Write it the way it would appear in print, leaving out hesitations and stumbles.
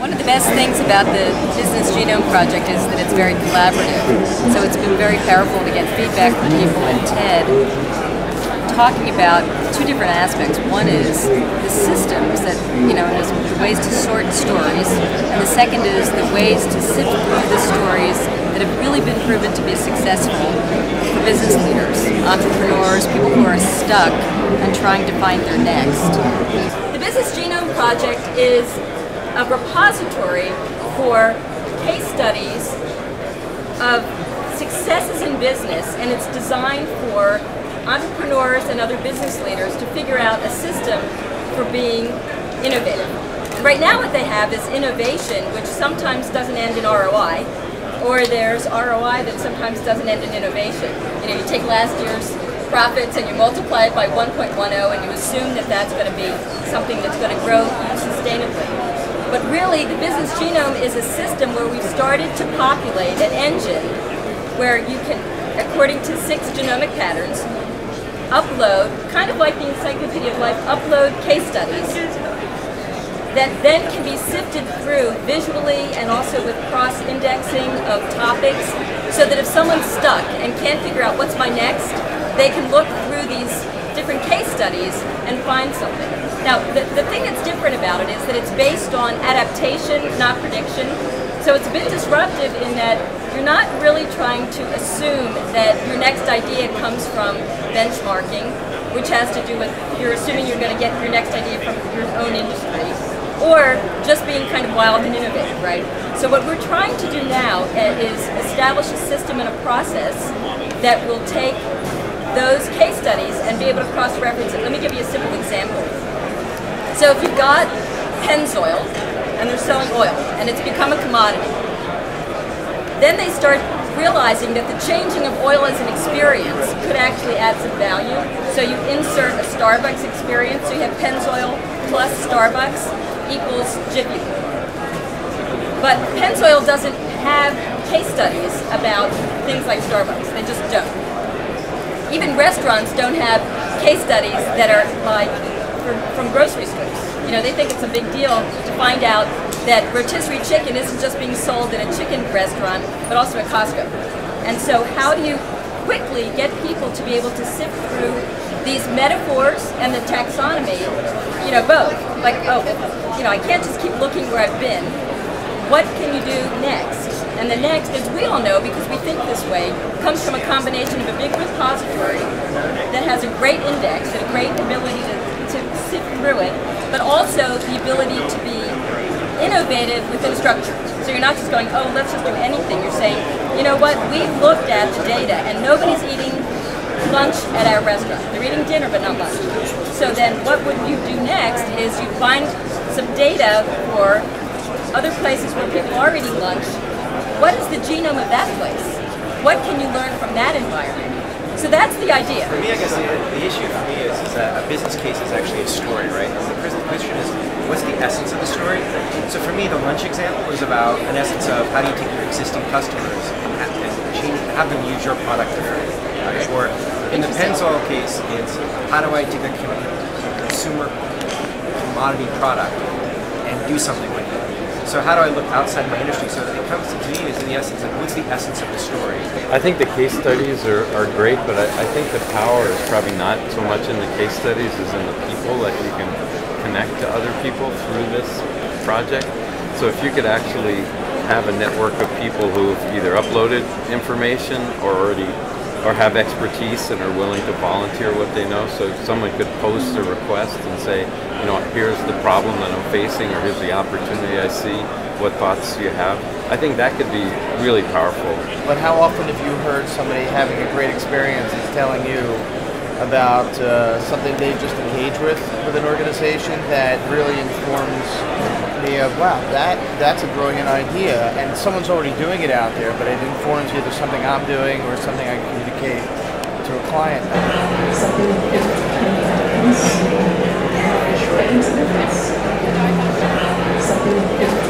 One of the best things about the Business Genome Project is that it's very collaborative. So it's been very powerful to get feedback from people in TED talking about two different aspects. One is the systems that, and there's the ways to sort stories, and the second is the ways to sift through the stories that have really been proven to be successful for business leaders, entrepreneurs, people who are stuck and trying to find their next. The Business Genome Project is a repository for case studies of successes in business, and it's designed for entrepreneurs and other business leaders to figure out a system for being innovative. And right now what they have is innovation, which sometimes doesn't end in ROI, or there's ROI that sometimes doesn't end in innovation. You take last year's profits and you multiply it by 1.10 and you assume that that's going to be something that's going to grow sustainably. But really, the Business Genome is a system where we've started to populate an engine where you can, according to 6 genomic patterns, upload, kind of like the Encyclopedia of Life, upload case studies that then can be sifted through visually and also with cross-indexing of topics, so that if someone's stuck and can't figure out what's my next, they can look through these different case studies and find something. Now, the thing that's different about it is that it's based on adaptation, not prediction. So it's a bit disruptive in that you're not really trying to assume that your next idea comes from benchmarking, which has to do with you're assuming you're going to get your next idea from your own industry, or just being kind of wild and innovative, right? So what we're trying to do now is establish a system and a process that will take those case studies and be able to cross-reference it. Let me give you a simple example. So if you've got Pennzoil, and they're selling oil, and it's become a commodity, then they start realizing that the changing of oil as an experience could actually add some value. So you insert a Starbucks experience, so you have Pennzoil plus Starbucks equals Jiffy. But Pennzoil doesn't have case studies about things like Starbucks. They just don't. Even restaurants don't have case studies that are like from grocery stores. They think it's a big deal to find out that rotisserie chicken isn't just being sold in a chicken restaurant, but also at Costco. And so how do you quickly get people to be able to sift through these metaphors and the taxonomy, both? Like, I can't just keep looking where I've been. What can you do next? And the next, as we all know, because we think this way, comes from a combination of a big repository that has a great index and a great ability to sift through it, but also the ability to be innovative within structure. So you're not just going, oh, let's just do anything. You're saying, you know what, we've looked at the data and nobody's eating lunch at our restaurant. They're eating dinner but not lunch. So then what would you do next is you find some data for other places where people are eating lunch. What is the genome of that place? What can you learn from that environment? So that's the idea. For me, I guess the issue for me is that a business case is actually a story, right? And the question is, what's the essence of the story? So for me, the lunch example is about an essence of how do you take your existing customers and have them use your product differently, right? Or in the Pennzoil case, it's how do I take a consumer commodity product and do something with it? So how do I look outside my industry? So it comes to me is in the essence of what's the essence of the story? I think the case studies are great, but I think the power is probably not so much in the case studies as in the people that you can connect to other people through this project. So if you could actually have a network of people who have either uploaded information or have expertise and are willing to volunteer what they know. So someone could post a request and say, here's the problem that I'm facing, or here's the opportunity I see. What thoughts do you have? I think that could be really powerful. But how often have you heard somebody having a great experience is telling you about something they just engaged with an organization that really informs me of, wow, that's a brilliant idea, and someone's already doing it out there, but it informs you there's something I'm doing or something I can communicate to a client. Something different. Something different.